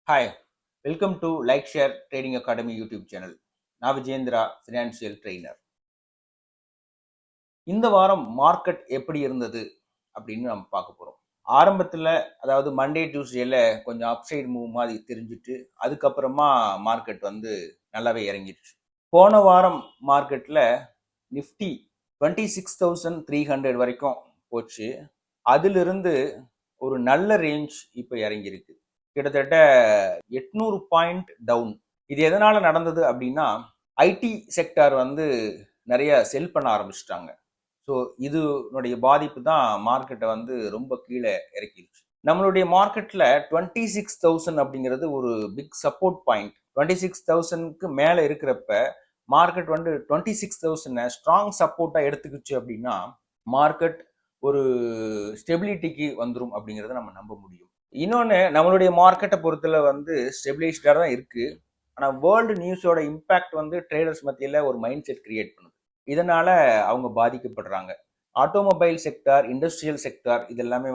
Hi, welcome to Like Share Trading Academy YouTube channel. நான் Vijendra financial trainer. இந்த வாரம் market எப்படி இருந்தது அப்படின்னு நம்ம பார்க்க போகிறோம். ஆரம்பத்தில் அதாவது மண்டே டியூஸ்டேல கொஞ்சம் அப்சைடு மூவ் மாதிரி தெரிஞ்சுட்டு அதுக்கப்புறமா மார்க்கெட் நல்லாவே இறங்கிடுச்சு. போன வாரம் மார்க்கெட்டில் நிஃப்டி 26,300 வரைக்கும் போச்சு. அதிலிருந்து ஒரு நல்ல ரேஞ்ச் இப்போ இறங்கியிருக்கு. கிட்டத்தட்ட 800 பாயிண்ட் டவுன். இது எதனால நடந்தது அப்படின்னா ஐடி செக்டார் நிறைய செல் பண்ண ஆரம்பிச்சிட்டாங்க. ஸோ இதனுடைய பாதிப்பு தான் மார்க்கெட்டை ரொம்ப கீழே இறக்கிடுச்சு. நம்மளுடைய மார்க்கெட்ல 26,000 அப்படிங்கிறது ஒரு பிக் சப்போர்ட் பாயிண்ட். 26,000க்கு மேல இருக்கிறப்ப மார்க்கெட் 26,000 ஸ்ட்ராங் சப்போர்ட்டா எடுத்துக்கிச்சு அப்படின்னா மார்க்கெட் ஒரு ஸ்டெபிலிட்டிக்கு வந்துடும் அப்படிங்கிறத நம்ம நம்ப முடியும். இன்னொன்று, நம்மளுடைய மார்க்கெட்டை பொறுத்தல ஸ்டெபிலைஸ்டாக தான் இருக்கு. ஆனால் வேர்ல்டு நியூஸோட இம்பேக்ட் ட்ரேடர்ஸ் மத்தியில் ஒரு மைண்ட் செட் கிரியேட் பண்ணுது. இதனால அவங்க பாதிக்கப்படுறாங்க. ஆட்டோமொபைல் செக்டார், இண்டஸ்ட்ரியல் செக்டார் இதெல்லாமே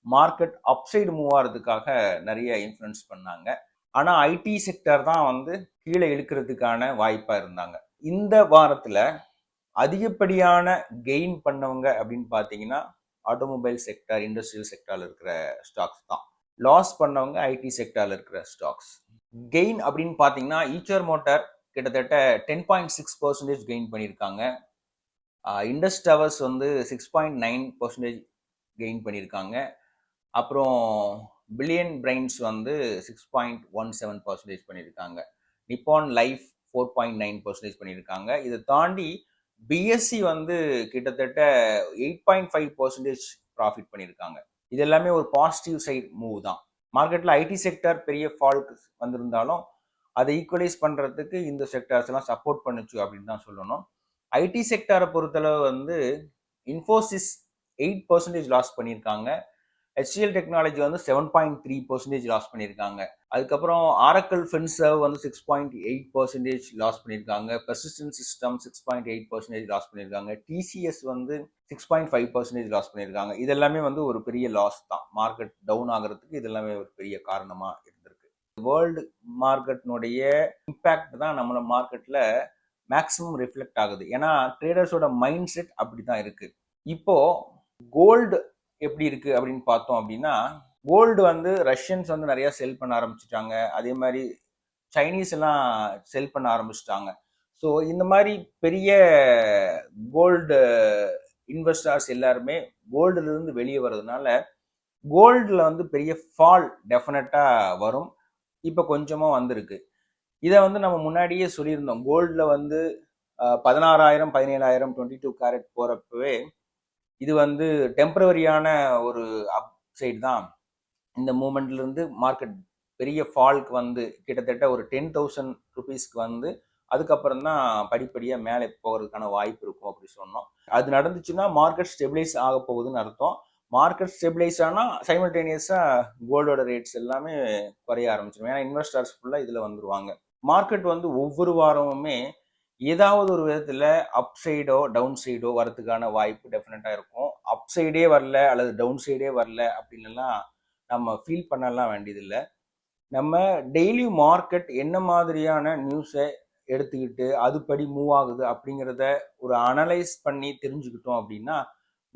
மார்க்கெட் அப்சைடு மூவ் ஆகிறதுக்காக நிறைய இன்ஃப்ளூயன்ஸ் பண்ணாங்க. ஆனால் ஐடி செக்டார் தான் கீழே இழுக்கிறதுக்கான வாய்ப்பாக இருந்தாங்க. இந்த வாரத்தில் அதிகப்படியான கெயின் பண்ணவங்க அப்படின்னு பார்த்தீங்கன்னா ஆட்டோமொபைல் செக்டார், இண்டஸ்ட்ரியல் செக்டார்ல இருக்கிற ஸ்டாக்ஸ் தான். லாஸ் பண்ணவங்க ஐடி செக்டார்ல இருக்கிற ஸ்டாக்ஸ். கெயின் அப்படின்னு பார்த்தீங்கன்னா ஈச்சர் மோட்டார் கிட்டத்தட்ட 10.6% கெயின் பண்ணியிருக்காங்க. இண்டஸ் டவர்ஸ் 6.9% கெயின் பண்ணியிருக்காங்க. அப்புறம் பில்லியன் பிரைன்ஸ் 6.17% பண்ணியிருக்காங்க. நிப்பான் லைஃப் 4.9% பண்ணியிருக்காங்க. இதை தாண்டி பிஎஸ்சி கிட்டத்தட்ட 8.5% ப்ராஃபிட் பண்ணியிருக்காங்க. இது எல்லாமே ஒரு பாசிட்டிவ் சைட் மூவ் தான். மார்க்கெட்டில் ஐடி செக்டார் பெரிய ஃபால்ட் வந்திருந்தாலும் அதை ஈக்குவலைஸ் பண்ணுறதுக்கு இந்த செக்டார்ஸ் எல்லாம் சப்போர்ட் பண்ணுச்சு அப்படின்னு தான் சொல்லணும். ஐடி செக்டாரை பொறுத்தளவு இன்ஃபோசிஸ் 8% லாஸ் பண்ணியிருக்காங்க. HCL டெக்னாலஜி 7.3% லாஸ் பண்ணியிருக்காங்க. அதுக்கப்புறம் ஆரக்கிள் ஃபின்சர்வ் 6.8% லாஸ் பண்ணியிருக்காங்க. பெர்சிஸ்டன்ட் சிஸ்டம் 6.8% லாஸ் பண்ணியிருக்காங்க. டிசிஎஸ் 6.5% லாஸ் பண்ணியிருக்காங்க. இதெல்லாமே ஒரு பெரிய லாஸ் தான். மார்க்கெட் டவுன் ஆகிறதுக்கு இதெல்லாமே ஒரு பெரிய காரணமாக இருந்திருக்கு. வேர்ல்டு மார்க்கெட்னுடைய இம்பேக்ட் தான் நம்மளோட மார்க்கெட்டில் மேக்ஸிமம் ரிஃப்ளெக்ட் ஆகுது. ஏன்னா ட்ரேடர்ஸோட மைண்ட் செட் அப்படி தான் இருக்கு. இப்போ கோல்டு எப்படி இருக்கு அப்படின்னு பார்த்தோம் அப்படின்னா கோல்டு ரஷ்யன்ஸ் நிறைய செல் பண்ண ஆரம்பிச்சிட்டாங்க. அதே மாதிரி சைனீஸ் எல்லாம் செல் பண்ண ஆரம்பிச்சிட்டாங்க. ஸோ இந்த மாதிரி பெரிய கோல்டு இன்வெஸ்டர்ஸ் எல்லாருமே கோல்டுல இருந்து வெளியே வர்றதுனால கோல்டுல பெரிய ஃபால் டெஃபினட்டா வரும். இப்போ கொஞ்சமா வந்திருக்கு. இதை நம்ம முன்னாடியே சொல்லியிருந்தோம். கோல்டுல 16,000 17,000 22 கேரட் போறப்பவே இது டெம்பரவரியான ஒரு அப் சைடு தான். இந்த மூமெண்ட்ல இருந்து மார்க்கெட் பெரிய ஃபால்க்கு கிட்டத்தட்ட ஒரு 10,000 ருபீஸ்க்கு அதுக்கப்புறம் தான் படிப்படியாக மேலே போகிறதுக்கான வாய்ப்பு இருக்கும் அப்படி சொன்னோம். அது நடந்துச்சுன்னா மார்க்கெட் ஸ்டெபிலைஸ் ஆக போகுதுன்னு அர்த்தம். மார்க்கெட் ஸ்டெபிலைஸ் ஆனால் சைமல்டேனியஸாக கோல்டோட ரேட்ஸ் எல்லாமே குறைய ஆரம்பிச்சிடும். ஏன்னா இன்வெஸ்டர்ஸ் ஃபுல்லாக இதில் வந்துருவாங்க. மார்க்கெட் ஒவ்வொரு வாரமுமே ஏதாவது ஒரு விதத்தில் அப் சைடோ டவுன் சைடோ வரதுக்கான வாய்ப்பு டெஃபினட்டாக இருக்கும். அப் சைடே வரல அல்லது டவுன் சைடே வரல அப்படின்லாம் நம்ம ஃபீல் பண்ணலாம் வேண்டியதில்லை. நம்ம டெய்லி மார்க்கெட் என்ன மாதிரியான நியூஸை எடுத்துக்கிட்டு அதுபடி மூவ் ஆகுது அப்படிங்கிறத ஒரு அனலைஸ் பண்ணி தெரிஞ்சுக்கிட்டோம் அப்படின்னா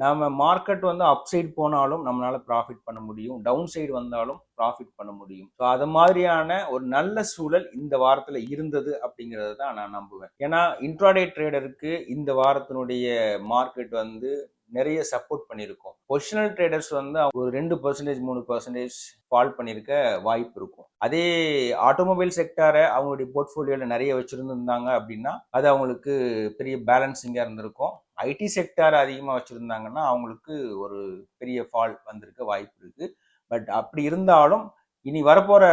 நம்ம மார்க்கெட் அப் சைடு போனாலும் நம்மளால ப்ராஃபிட் பண்ண முடியும், டவுன் சைடு வந்தாலும் ப்ராஃபிட் பண்ண முடியும். ஸோ அது மாதிரியான ஒரு நல்ல சூழல் இந்த வாரத்தில் இருந்தது அப்படிங்கிறது தான் நான் நம்புவேன். ஏன்னா இன்ட்ராடே ட்ரேடருக்கு இந்த வாரத்தினுடைய மார்க்கெட் நிறைய சப்போர்ட் பண்ணியிருக்கும். பொசிஷனல் ட்ரேடர்ஸ் ஒரு 2% 3% ஃபால் பண்ணியிருக்க வாய்ப்பு இருக்கும். அதே ஆட்டோமொபைல் செக்டாரை அவங்களுடைய போர்ட்ஃபோலியோல நிறைய வச்சிருந்தாங்க அப்படின்னா அது அவங்களுக்கு பெரிய பேலன்சிங்காக இருந்திருக்கும். ஐடி செக்டார் அதிகமாக வச்சிருந்தாங்கன்னா அவங்களுக்கு ஒரு பெரிய ஃபால் வந்திருக்க வாய்ப்பு இருக்கு. பட் அப்படி இருந்தாலும் இனி வரப்போற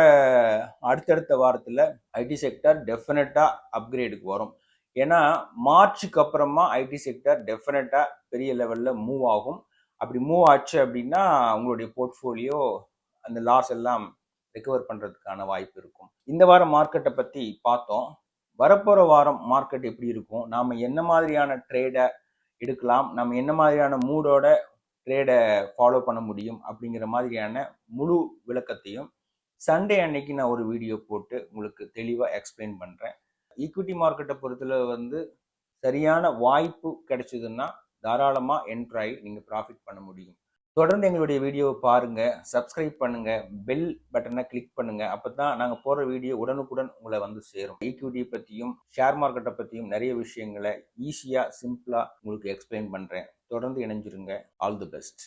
அடுத்தடுத்த வாரத்தில் ஐடி செக்டார் டெஃபினட்டா அப்கிரேடுக்கு வரும். ஏன்னா மார்ச்சுக்கு அப்புறமா ஐடி செக்டார் டெஃபினட்டா பெரிய லெவல்ல மூவ் ஆகும். அப்படி மூவ் ஆச்சு அப்படின்னா உங்களுடைய போர்ட்ஃபோலியோ அந்த லாஸ் எல்லாம் ரெக்கவர் பண்றதுக்கான வாய்ப்பு இருக்கும். இந்த வாரம் மார்க்கெட்டை பத்தி பார்த்தோம். வரப்போற வாரம் மார்க்கெட் எப்படி இருக்கும், நாம என்ன மாதிரியான ட்ரேடை எடுக்கலாம், நம்ம என்ன மாதிரியான மூடோட ட்ரேடை ஃபாலோ பண்ண முடியும் அப்படிங்கிற மாதிரியான முழு விளக்கத்தையும் சண்டே அன்னைக்கு நான் ஒரு வீடியோ போட்டு உங்களுக்கு தெளிவாக எக்ஸ்பிளைன் பண்ணுறேன். ஈக்விட்டி மார்க்கெட்டை பொறுத்தல வந்து சரியான வாய்ப்பு கிடைச்சதுன்னா தாராளமாக என்ட்ரு ஆகி நீங்கள் ப்ராஃபிட் பண்ண முடியும். தொடர்ந்து எங்களுடைய வீடியோவை பாருங்க, சப்ஸ்கிரைப் பண்ணுங்க, பெல் பட்டனை கிளிக் பண்ணுங்க. அப்பதான் நாங்க போடுற வீடியோ உடனுக்குடன் உங்களை வந்து சேரும். ஈக்விட்டி பத்தியும் ஷேர் மார்க்கெட்டை பத்தியும் நிறைய விஷயங்களை ஈஸியா சிம்பிளா உங்களுக்கு எக்ஸ்பிளைன் பண்றேன். தொடர்ந்து இணைஞ்சிருங்க. All the best.